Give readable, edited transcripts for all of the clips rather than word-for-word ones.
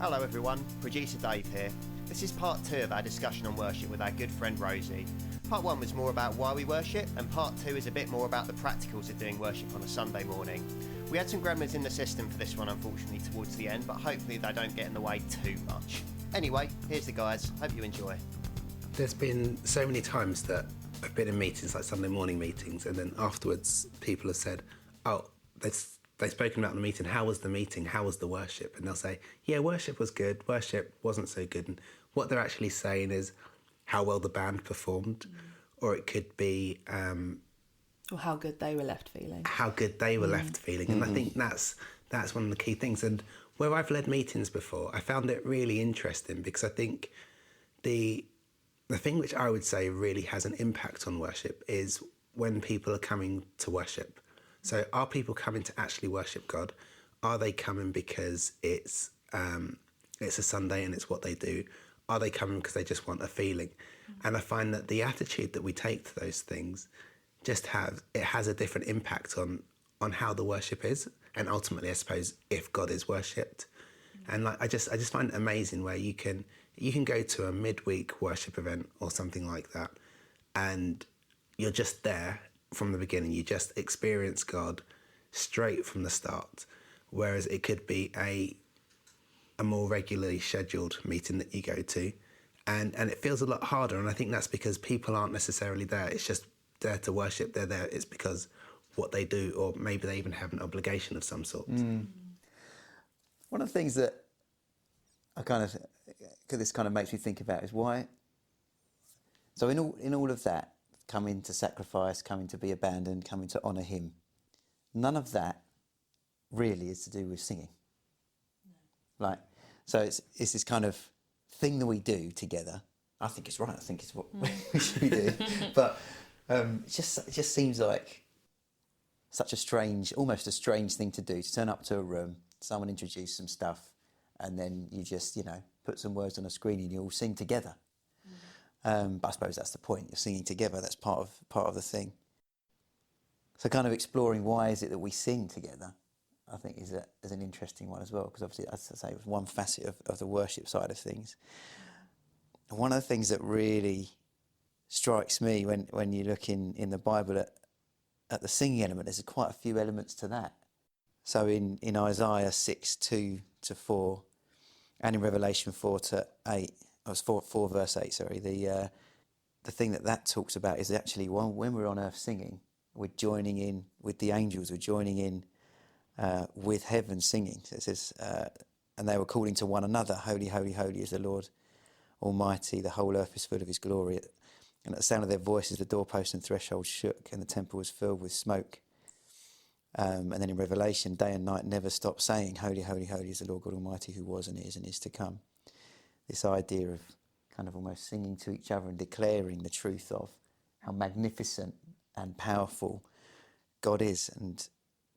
Hello everyone, producer Dave here. This is part 2 of our discussion on worship with our good friend Rosie. Part 1 was more about why we worship, and part 2 is a bit more about the practicals of doing worship on a Sunday morning. We had some gremlins in the system for this one, unfortunately, towards the end, but hopefully they don't get in the way too much. Anyway, here's the guys. Hope you enjoy. There's been so many times that I've been in meetings, like Sunday morning meetings, and then afterwards people have said, oh, they've spoken about the meeting. How was the meeting? How was the worship? And they'll say, yeah, worship was good. Worship wasn't so good. And what they're actually saying is how well the band performed, or it could be... or how good they were left feeling. How good they were left feeling. And I think that's one of the key things. And where I've led meetings before, I found it really interesting because I think the thing which I would say really has an impact on worship is when people are coming to worship. So are people coming to actually worship God? Are they coming because it's a Sunday and it's what they do? Are they coming because they just want a feeling? And I find that the attitude that we take to those things has a different impact on how the worship is, and ultimately, I suppose, if God is worshipped. And I just find it amazing where you can go to a midweek worship event or something like that, and you're just there from the beginning. You just experience God straight from the start, whereas it could be a more regularly scheduled meeting that you go to, and it feels a lot harder. And I think that's because people aren't necessarily there. It's just there to worship. They're there. It's because what they do, or maybe they even have an obligation of some sort. One of the things that this kind of makes me think about is why. So in all of that, coming to sacrifice, coming to be abandoned, coming to honour Him, none of that really is to do with singing. No. Like, so it's this kind of thing that we do together. I think it's right. I think it's what we should be doing. But it just seems like such almost a strange thing to do, to turn up to a room, someone introduce some stuff, and then you just, put some words on a screen and you all sing together. But I suppose that's the point. You're singing together. That's part of the thing. So kind of exploring why is it that we sing together, I think is an interesting one as well, because obviously, as I say, it was one facet of the worship side of things. And one of the things that really strikes me when you look in the Bible at the singing element, there's quite a few elements to that. So in Isaiah 6:2-4, and in Revelation 4:8, I was 4 verse 8. Sorry, the thing that talks about is actually when we're on earth singing, we're joining in with the angels. We're joining in with heaven singing. So it says, and they were calling to one another, "Holy, holy, holy is the Lord Almighty. The whole earth is full of His glory." And at the sound of their voices, the doorposts and thresholds shook, and the temple was filled with smoke. And then in Revelation, day and night never stop saying, "Holy, holy, holy is the Lord God Almighty, who was and is to come." This idea of kind of almost singing to each other and declaring the truth of how magnificent and powerful God is. And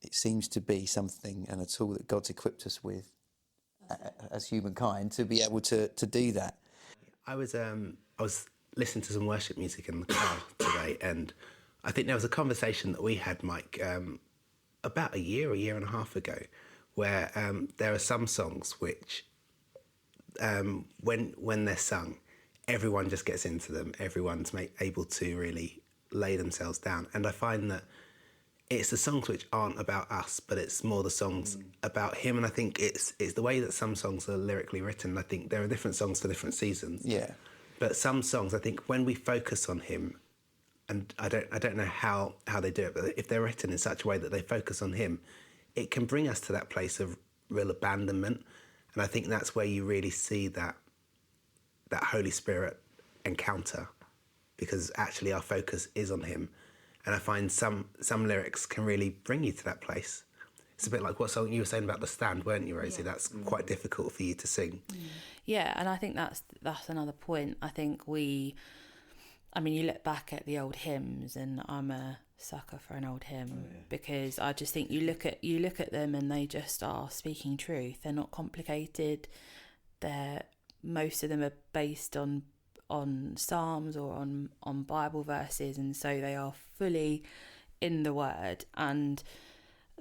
it seems to be something and a tool that God's equipped us with as humankind to be able to do that. I was listening to some worship music in the car today, and I think there was a conversation that we had, Mike, about a year and a half ago, where there are some songs which, when they're sung, everyone just gets into them. Everyone's able to really lay themselves down. And I find that it's the songs which aren't about us, but it's more the songs about Him. And I think it's the way that some songs are lyrically written. I think there are different songs for different seasons. Yeah. But some songs, I think, when we focus on Him, and I don't know how they do it, but if they're written in such a way that they focus on Him, it can bring us to that place of real abandonment. And I think that's where you really see that Holy Spirit encounter, because actually our focus is on Him. And I find some lyrics can really bring you to that place. It's a bit like what song you were saying about the stand, weren't you, Rosie? Yeah. That's quite difficult for you to sing. Yeah, and I think that's another point. I think you look back at the old hymns, and I'm a sucker for an old hymn because I just think you look at them and they just are speaking truth. They're not complicated. Most of them are based on Psalms or on Bible verses, and so they are fully in the Word. And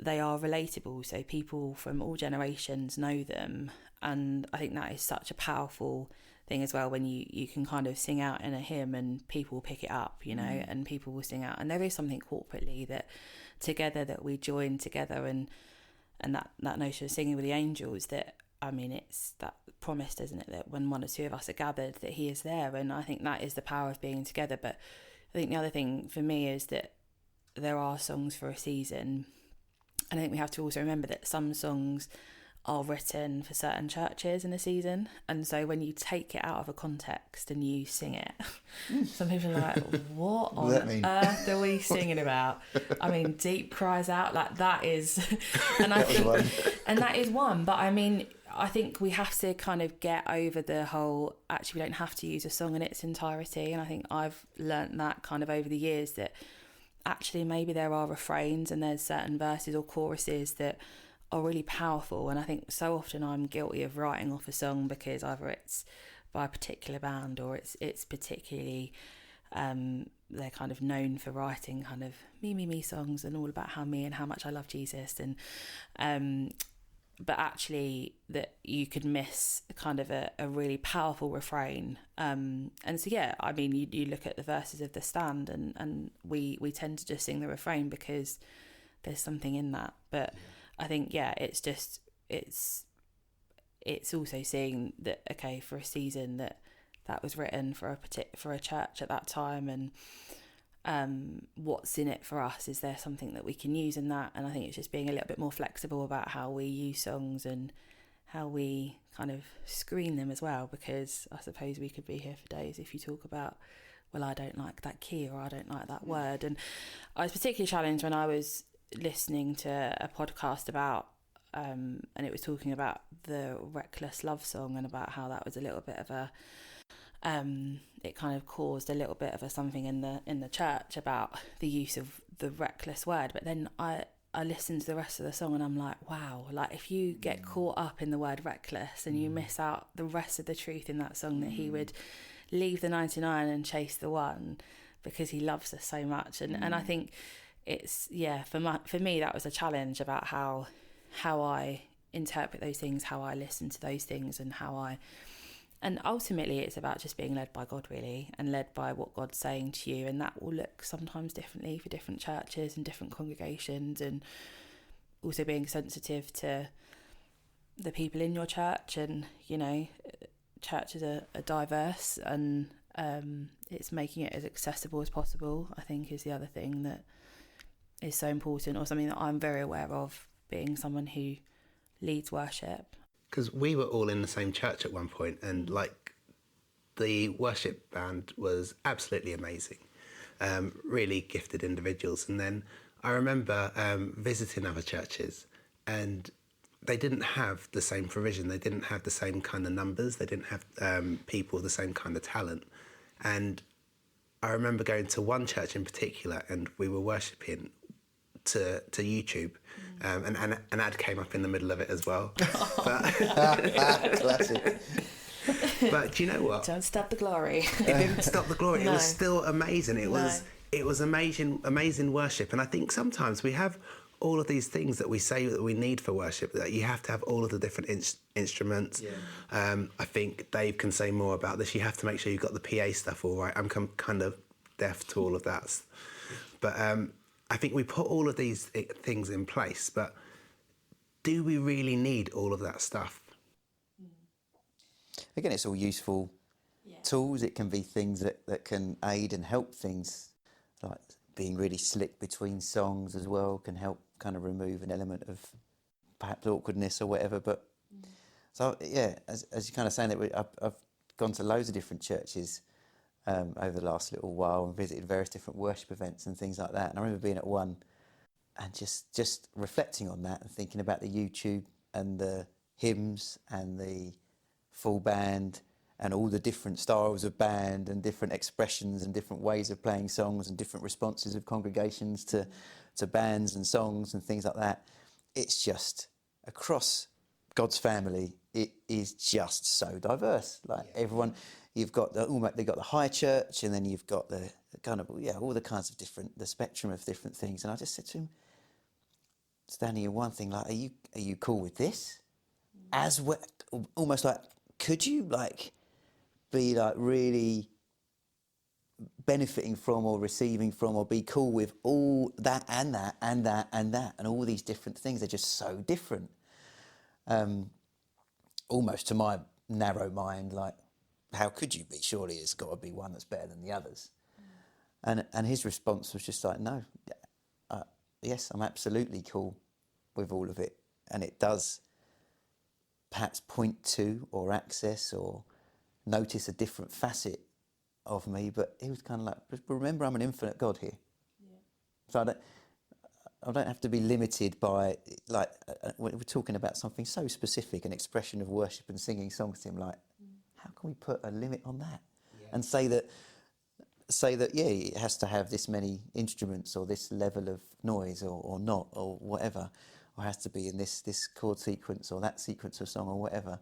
they are relatable, so people from all generations know them. And I think that is such a powerful thing as well, when you can kind of sing out in a hymn and people pick it up, you know, and people will sing out, and there is something corporately that together that we join together, and that notion of singing with the angels, that, I mean, it's that promised, isn't it, that when one or two of us are gathered, that he is there. And I think that is the power of being together. But I think the other thing for me is that there are songs for a season, and I think we have to also remember that some songs are written for certain churches in a season, and so when you take it out of a context and you sing it, some people are like, what on earth are we singing about? I mean, deep cries out, like that is and I think and that is one. But I mean, I think we have to kind of get over the whole, actually we don't have to use a song in its entirety. And I think I've learnt that kind of over the years, that actually maybe there are refrains and there's certain verses or choruses that are really powerful. And I think so often I'm guilty of writing off a song because either it's by a particular band or it's particularly they're kind of known for writing kind of me songs and all about how me and how much I love Jesus, and but actually that you could miss kind of a really powerful refrain, and so yeah, I mean, you look at the verses of The Stand, and we tend to just sing the refrain because there's something in that. But I think, yeah, it's just it's also seeing that, okay, for a season that was written for a church at that time, and what's in it for us, is there something that we can use in that? And I think it's just being a little bit more flexible about how we use songs and how we kind of screen them as well, because I suppose we could be here for days if you talk about, well, I don't like that key, or I don't like that word. And I was particularly challenged when I was listening to a podcast about and it was talking about the Reckless Love song, and about how that was a little bit of a it kind of caused a little bit of a something in the church about the use of the reckless word. But then I listened to the rest of the song and I'm like, wow, like if you get caught up in the word reckless and you miss out the rest of the truth in that song, that he would leave the 99 and chase the one because he loves us so much. And I think it's, yeah, for me that was a challenge about how I interpret those things, how I listen to those things, and ultimately it's about just being led by God, really, and led by what God's saying to you. And that will look sometimes differerently for different churches and different congregations, and also being sensitive to the people in your church. And, you know, churches are diverse, and it's making it as accessible as possible, I think, is the other thing that is so important, or something that I'm very aware of, being someone who leads worship. Because we were all in the same church at one point, and like the worship band was absolutely amazing, really gifted individuals. And then I remember visiting other churches, and they didn't have the same provision. They didn't have the same kind of numbers. They didn't have people with the same kind of talent. And I remember going to one church in particular, and we were worshipping to YouTube, and an ad came up in the middle of it as well. Classic. But do you know what? Don't stop the glory. It didn't stop the glory. No. It was still amazing. It was amazing worship. And I think sometimes we have all of these things that we say that we need for worship, that you have to have all of the different instruments. Yeah. I think Dave can say more about this. You have to make sure you've got the PA stuff all right. I'm kind of deaf to all of that. But I think we put all of these things in place, but do we really need all of that stuff? Again, it's all useful tools. It can be things that can aid and help things, like being really slick between songs as well can help kind of remove an element of perhaps awkwardness or whatever. But so, yeah, as you're kind of saying that, I've gone to loads of different churches over the last little while and visited various different worship events and things like that. And I remember being at one and just reflecting on that and thinking about the YouTube and the hymns and the full band and all the different styles of band and different expressions and different ways of playing songs and different responses of congregations to bands and songs and things like that. It's just across God's family, it is just so diverse. Like everyone, you've got they've got the high church, and then you've got the kind of all the kinds of the spectrum of different things. And I just said to him, standing in one thing, like, are you cool with this? As well, almost like, could you like be like really benefiting from or receiving from or be cool with all that and that and that and that and all these different things? They're just so different. Almost to my narrow mind, like, how could you be? Surely it's got to be one that's better than the others. And his response was just like, no, yes, I'm absolutely cool with all of it. And it does perhaps point to or access or notice a different facet of me, but he was kind of like, just remember, I'm an infinite God here. Yeah. So I don't have to be limited by, like, we're talking about something so specific, an expression of worship and singing songs to him, like, how can we put a limit on that? Yeah. And say that, yeah, it has to have this many instruments or this level of noise or not, or whatever, or has to be in this chord sequence or that sequence of song or whatever.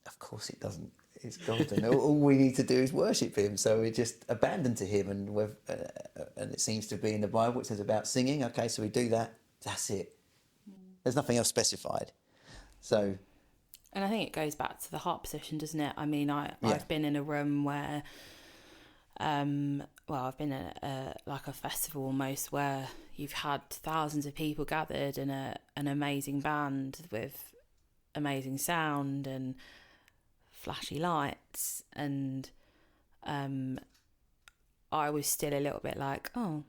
Of course it doesn't. It's God, and all we need to do is worship him. So we just abandon to him, and it seems to be in the Bible, it says about singing. Okay, so we do that. That's it. There's nothing else specified. So, and I think it goes back to the harp position, doesn't it? I mean, I've been in a room where, I've been at a festival almost, where you've had thousands of people gathered in an amazing band with amazing sound and flashy lights, and I was still a little bit like, oh,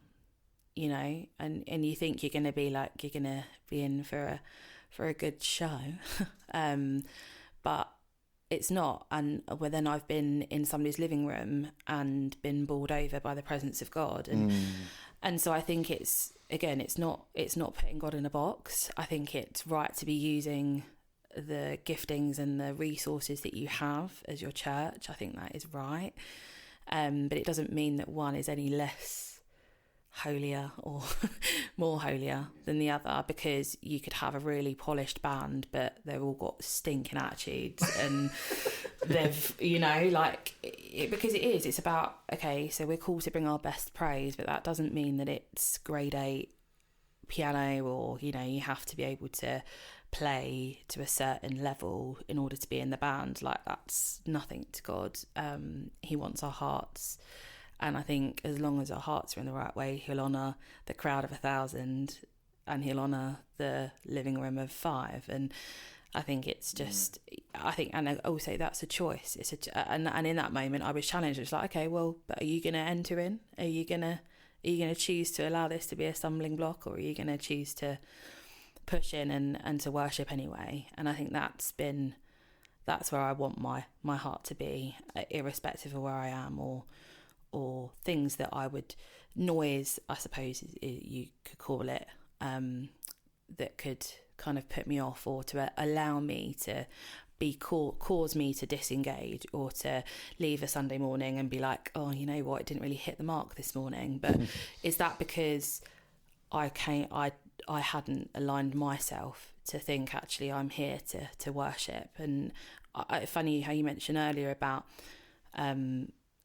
you know, and you think you're gonna be in for a good show, but it's not. And then I've been in somebody's living room and been bowled over by the presence of God, and so I think it's not putting God in a box. I think it's right to be using the giftings and the resources that you have as your church. I think that is right, but it doesn't mean that one is any less holier or more holier than the other, because you could have a really polished band but they've all got stinking attitudes and they've, you know, like because it's about, okay, so we're called to bring our best praise, but that doesn't mean that it's grade 8 piano, or, you know, you have to be able to play to a certain level in order to be in the band. Like, that's nothing to God. He wants our hearts, and I think as long as our hearts are in the right way, he'll honour the crowd of 1,000 and he'll honour the living room of 5. And I think it's just, and I also that's a choice. And in that moment I was challenged. It's like, okay, well, but are you going to enter in? Are you going to choose to allow this to be a stumbling block, or are you going to choose to push in and to worship anyway? And I think that's where I want my heart to be, irrespective of where I am, or things that I would, noise, I suppose you could call it, that could kind of put me off, or to allow me to cause me to disengage, or to leave a Sunday morning and be like, oh, you know what, it didn't really hit the mark this morning. But is that because I hadn't aligned myself to think, actually, I'm here to worship? And funny how you mentioned earlier about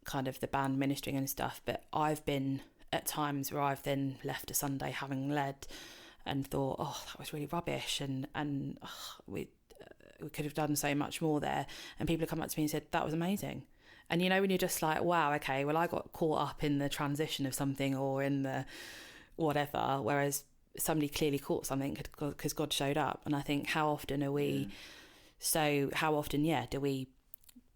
kind of the band ministering and stuff, but I've been at times where I've then left a Sunday having led and thought, oh, that was really rubbish, and we could have done so much more there, and people have come up to me and said that was amazing. And you know, when you're just like, wow, okay, well, I got caught up in the transition of something or in the whatever, whereas somebody clearly caught something because God showed up. And I think, how often are we do we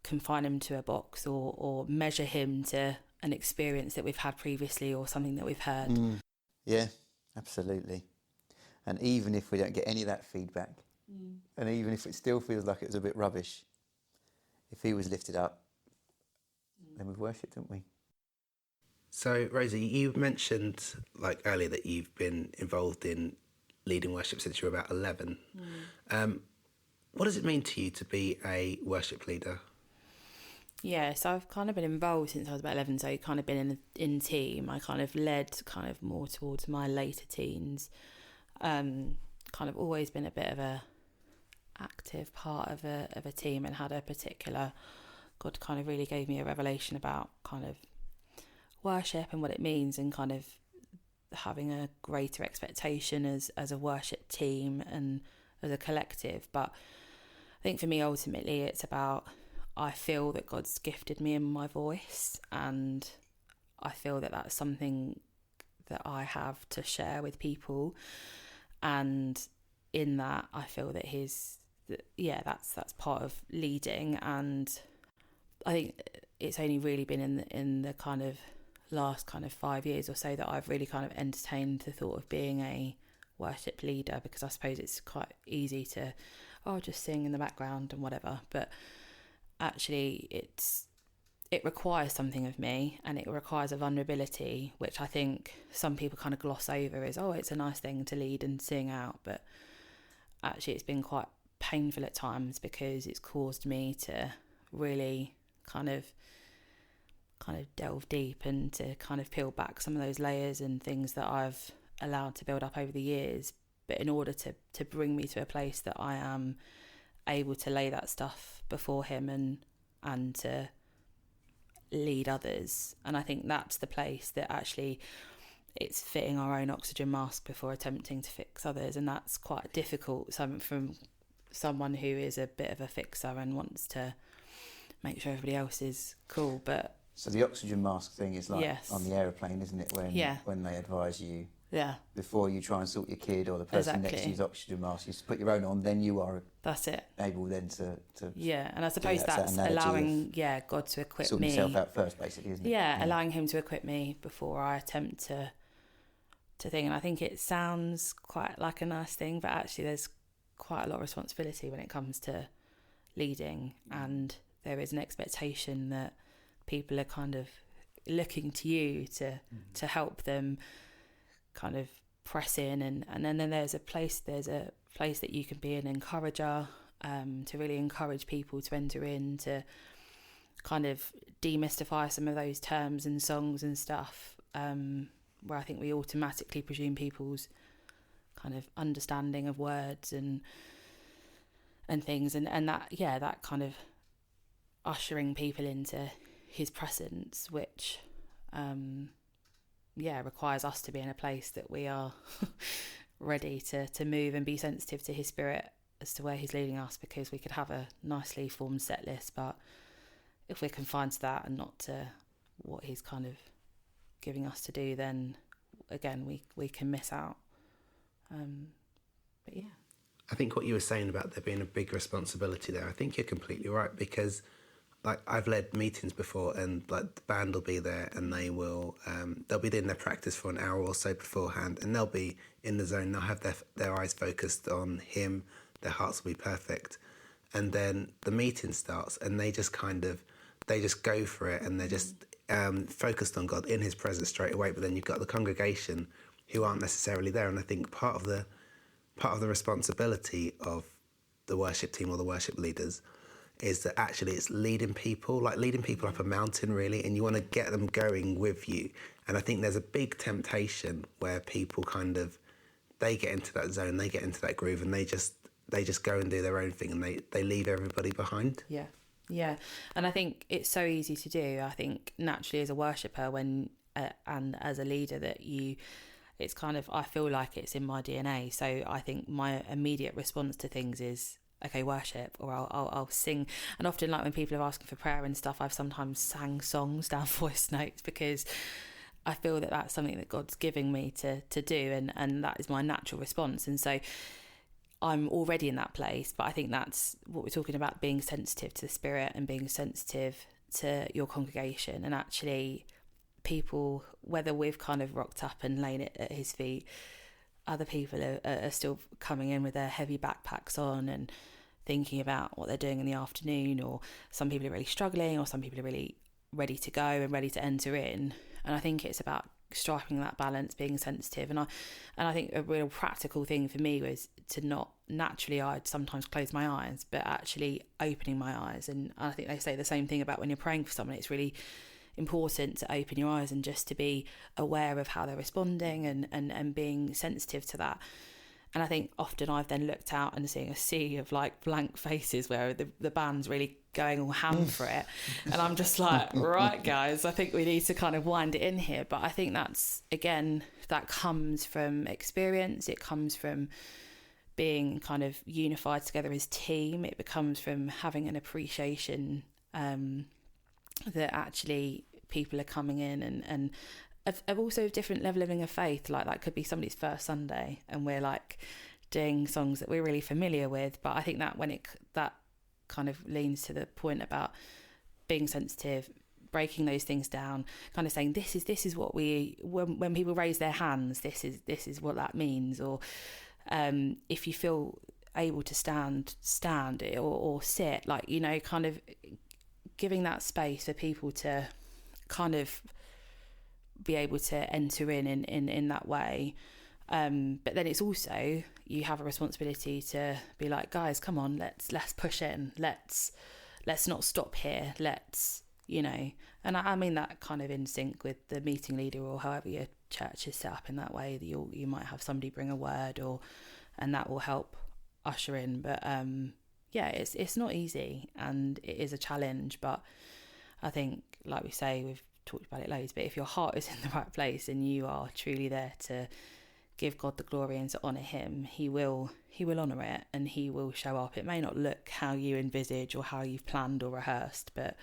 confine him to a box, or measure him to an experience that we've had previously or something that we've heard? Yeah, absolutely. And even if we don't get any of that feedback, and even if it still feels like it was a bit rubbish, if he was lifted up, then we've worshipped, haven't we? So, Rosie, you mentioned like earlier that you've been involved in leading worship since you were about 11. What does it mean to you to be a worship leader? Yeah, so I've kind of been involved since I was about 11, so kind of been in team. I kind of led kind of more towards my later teens. Kind of always been a bit of a active part of a team, and had a particular, God kind of really gave me a revelation about kind of worship and what it means, and kind of having a greater expectation as a worship team and as a collective. But I think for me, ultimately, it's about, I feel that God's gifted me in my voice, and I feel that that's something that I have to share with people. And in that, I feel that that's part of leading. And I think it's only really been in the kind of last kind of 5 years or so that I've really kind of entertained the thought of being a worship leader, because I suppose it's quite easy to just sing in the background and whatever, but actually it requires something of me, and it requires a vulnerability, which I think some people kind of gloss over as, it's a nice thing to lead and sing out, but actually it's been quite painful at times, because it's caused me to really kind of delve deep and to kind of peel back some of those layers and things that I've allowed to build up over the years, but in order to bring me to a place that I am able to lay that stuff before him and to lead others. And I think that's the place that actually it's fitting our own oxygen mask before attempting to fix others, and that's quite difficult from someone who is a bit of a fixer and wants to make sure everybody else is cool. But so the oxygen mask thing is like yes. on the aeroplane, isn't it, when they advise you before you try and sort your kid or the person next to you's oxygen mask, you just put your own on, then you are able then to and I suppose that's allowing God to equip sort me, yourself out first, basically, isn't it? Allowing him to equip me before I attempt to think. And I think it sounds quite like a nice thing, but actually there's quite a lot of responsibility when it comes to leading, and there is an expectation that people are kind of looking to you to help them kind of press in, and then there's a place that you can be an encourager, to really encourage people to enter in, to kind of demystify some of those terms and songs and stuff, where I think we automatically presume people's kind of understanding of words and things, and that kind of ushering people into his presence, which requires us to be in a place that we are ready to move and be sensitive to his spirit as to where he's leading us, because we could have a nicely formed set list, but if we're confined to that and not to what he's kind of giving us to do, then again we can miss out. But yeah, I think what you were saying about there being a big responsibility there, I think you're completely right, because like I've led meetings before, and like the band will be there, and they'll be doing their practice for an hour or so beforehand, and they'll be in the zone. They'll have their eyes focused on him. Their hearts will be perfect, and then the meeting starts, and they just go for it, and they're just focused on God in His presence straight away. But then you've got the congregation who aren't necessarily there, and I think part of the responsibility of the worship team or the worship leaders is that actually it's leading people up a mountain, really, and you want to get them going with you. And I think there's a big temptation where people they get into that zone, they get into that groove, and they just go and do their own thing, and they leave everybody behind. Yeah, and I think it's so easy to do. I think naturally as a worshipper, when and as a leader, that it's kind of, I feel like it's in my DNA. So I think my immediate response to things is, okay, worship, or I'll sing. And often, like when people are asking for prayer and stuff, I've sometimes sang songs down voice notes, because I feel that that's something that God's giving me to do, and that is my natural response. And so I'm already in that place. But I think that's what we're talking about, being sensitive to the Spirit and being sensitive to your congregation. And actually people, whether we've kind of rocked up and laid it at his feet, other people are still coming in with their heavy backpacks on and thinking about what they're doing in the afternoon, or some people are really struggling, or some people are really ready to go and ready to enter in. And I think it's about striking that balance, being sensitive. And I think a real practical thing for me was to not, naturally I'd sometimes close my eyes, but actually opening my eyes. And I think they say the same thing about when you're praying for someone. It's really important to open your eyes and just to be aware of how they're responding and being sensitive to that. And I think often I've then looked out and seeing a sea of like blank faces where the band's really going all ham for it. And I'm just like, right, guys, I think we need to kind of wind it in here. But I think that's, again, that comes from experience. It comes from being kind of unified together as team. It becomes from having an appreciation that actually people are coming in and of also different leveling of faith. Like that could be somebody's first Sunday and we're like doing songs that we're really familiar with. But I think that that kind of leans to the point about being sensitive, breaking those things down, kind of saying this is what when people raise their hands, this is what that means. Or if you feel able to stand or sit, like, you know, kind of giving that space for people to kind of be able to enter in that way. But then it's also, you have a responsibility to be like, guys, come on, let's push in, let's not stop here, let's, you know. And I mean that kind of in sync with the meeting leader, or however your church is set up in that way, that you might have somebody bring a word, and that will help usher in. But yeah, it's not easy and it is a challenge. But I think, like we say, we've talked about it loads, but if your heart is in the right place and you are truly there to give God the glory and to honour him, he will honour it and he will show up. It may not look how you envisage or how you've planned or rehearsed, but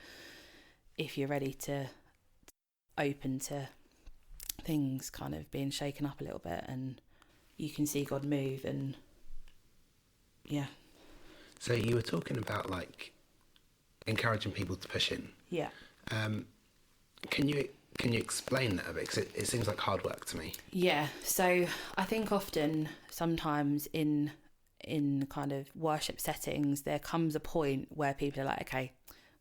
if you're ready to open to things kind of being shaken up a little bit, and you can see God move. And yeah. So you were talking about like encouraging people to push in. Yeah. Can you explain that a bit? Because it seems like hard work to me. Yeah. So I think sometimes in kind of worship settings, there comes a point where people are like, okay,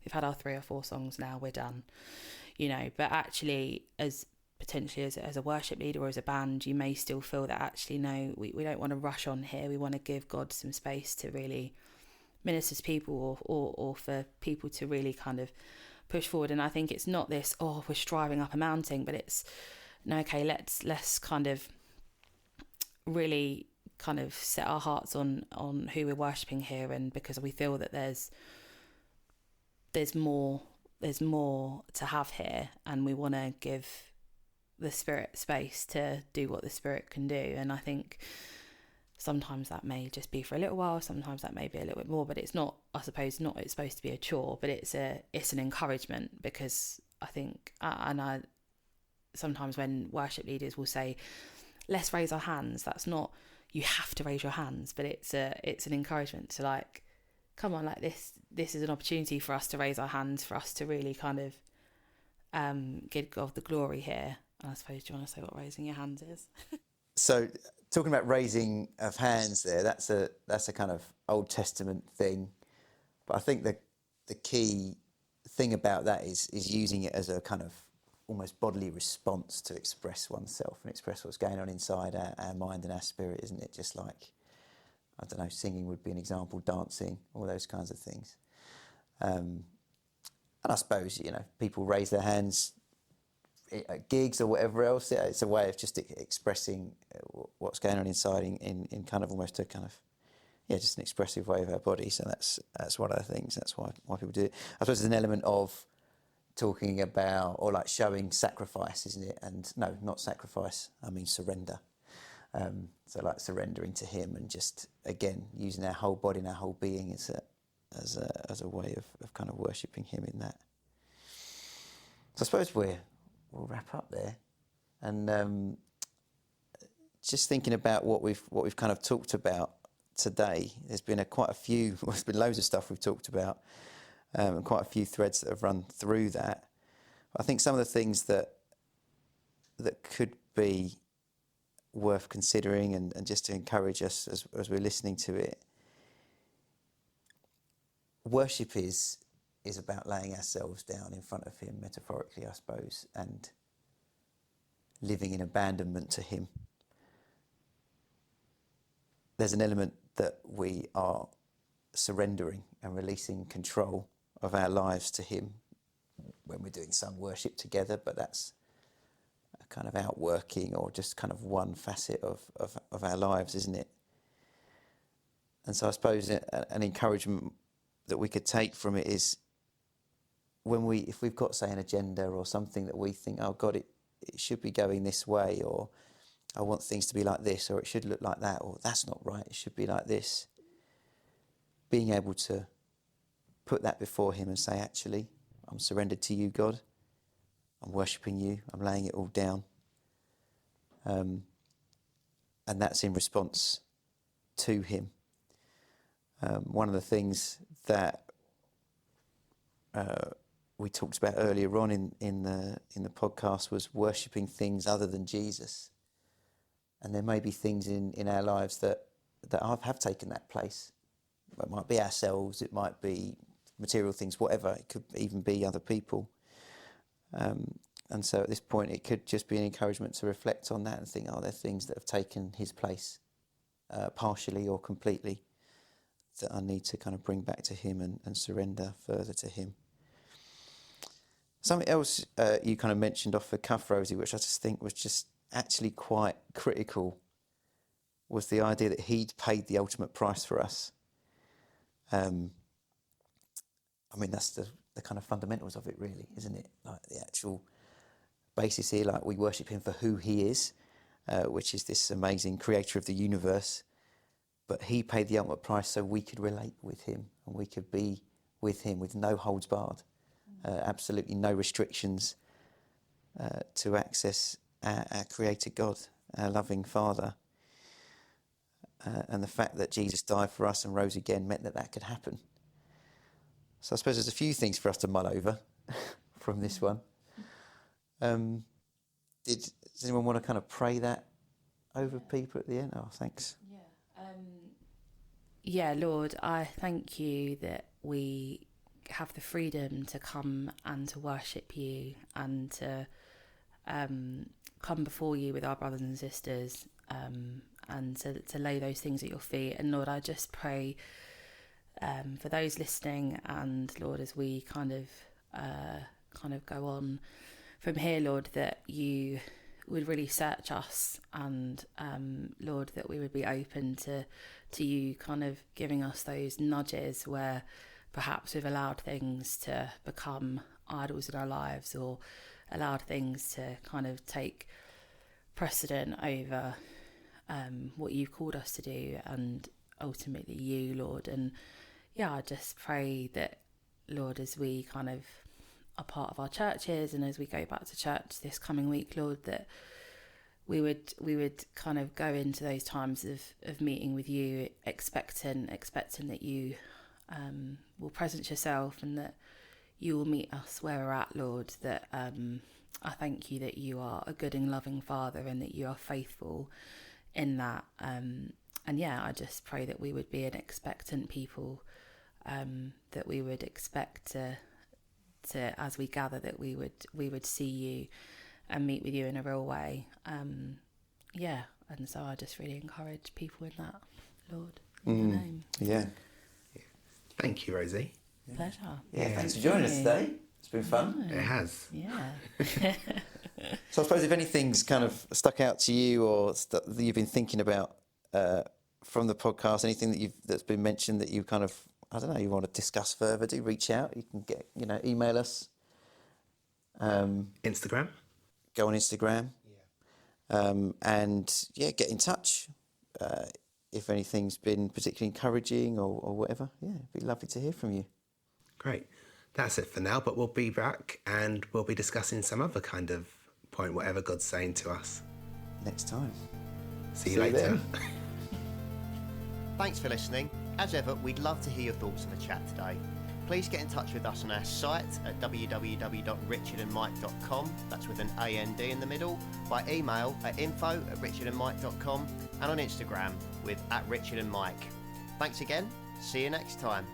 we've had our 3 or 4 songs now, we're done, you know. But actually, as potentially as a worship leader or as a band, you may still feel that actually, no, we don't want to rush on here. We want to give God some space to really minister to people, or for people to really kind of push forward. And I think it's not this, oh, we're striving up a mountain, but it's, no, okay, let's kind of really kind of set our hearts on who we're worshipping here. And because we feel that there's more to have here, and we want to give the Spirit space to do what the Spirit can do. And I think sometimes that may just be for a little while, sometimes that may be a little bit more, but it's not, I suppose, it's supposed to be a chore, but it's an encouragement. Because I think, I sometimes when worship leaders will say, let's raise our hands, that's not, you have to raise your hands, but it's an encouragement to like, come on, like this is an opportunity for us to raise our hands, for us to really kind of give God the glory here. And I suppose, do you want to say what raising your hands is? So talking about raising of hands there, that's a kind of Old Testament thing. But I think the key thing about that is using it as a kind of almost bodily response to express oneself and express what's going on inside our mind and our spirit, isn't it? Just like, I don't know, singing would be an example, dancing, all those kinds of things. And I suppose, you know, people raise their hands at gigs or whatever else. It's a way of just expressing what's going on inside in kind of almost a kind of, yeah, just an expressive way of our body. So that's one of the things. That's why people do it. I suppose there's an element of talking about, or like showing sacrifice, isn't it? And no, not sacrifice, I mean surrender. So like surrendering to him, and just again using our whole body and our whole being as a way of kind of worshipping him in that. So I suppose we'll wrap up there, and just thinking about what we've kind of talked about today. There's been quite a few. Well, there's been loads of stuff we've talked about, and quite a few threads that have run through that. I think some of the things that could be worth considering, and just to encourage us as we're listening to it. Worship is about laying ourselves down in front of him, metaphorically, I suppose, and living in abandonment to him. There's an element that we are surrendering and releasing control of our lives to him when we're doing some worship together, but that's a kind of outworking, or just kind of one facet of our lives, isn't it? And so I suppose an encouragement that we could take from it is if we've got, say, an agenda or something that we think, oh God, it should be going this way, or I want things to be like this, or it should look like that, or that's not right, it should be like this. Being able to put that before him and say, actually, I'm surrendered to you, God. I'm worshipping you. I'm laying it all down. And that's in response to him. One of the things that we talked about earlier on in the podcast was worshipping things other than Jesus. And there may be things in our lives that have taken that place. It might be ourselves, it might be material things, whatever. It could even be other people. And so at this point, it could just be an encouragement to reflect on that and think, there are things that have taken his place, partially or completely, that I need to kind of bring back to him and surrender further to him. Something else you kind of mentioned off the cuff, Rosie, which I just think was just actually quite critical, was the idea that he'd paid the ultimate price for us. That's the kind of fundamentals of it, really, isn't it? Like the actual basis here, like we worship him for who he is, which is this amazing creator of the universe. But he paid the ultimate price so we could relate with him and we could be with him with no holds barred, absolutely no restrictions to access our creator God, our loving Father. And the fact that Jesus died for us and rose again meant that could happen. So I suppose there's a few things for us to mull over from this one. Does anyone want to kind of pray that over people at the end? Oh, thanks. Yeah, Lord, I thank you that we have the freedom to come and to worship you and to come before you with our brothers and sisters and to lay those things at your feet. And Lord, I just pray for those listening, and Lord, as we kind of go on from here, Lord, that you would really search us, and Lord, that we would be open to you kind of giving us those nudges where perhaps we've allowed things to become idols in our lives, or allowed things to kind of take precedent over what you've called us to do, and ultimately you, Lord. And I just pray that, Lord, as we kind of are part of our churches and as we go back to church this coming week, Lord, that we would kind of go into those times of meeting with you expecting that you will presence yourself and that you will meet us where we're at, Lord. That I thank you that you are a good and loving Father and that you are faithful in that. I just pray that we would be an expectant people, that we would expect to as we gather, that we would see you and meet with you in a real way. And so I just really encourage people in that, Lord, in your name. Yeah. Thank you, Rosie. Pleasure. Yeah, thanks for joining us today. It's been fun. It has. Yeah. So I suppose if anything's kind of stuck out to you or that you've been thinking about from the podcast, anything that's been mentioned that you kind of, I don't know, you want to discuss further, do reach out. You can email us. Instagram. Go on Instagram. Yeah. Get in touch. If anything's been particularly encouraging or whatever. Yeah, it'd be lovely to hear from you. Great. That's it for now, but we'll be back and we'll be discussing some other kind of point, whatever God's saying to us. Next time. See you later. Thanks for listening. As ever, we'd love to hear your thoughts on the chat today. Please get in touch with us on our site at www.richardandmike.com, that's with an AND in the middle, by email at info@richardandmike.com, and on Instagram with @richardandmike. Thanks again. See you next time.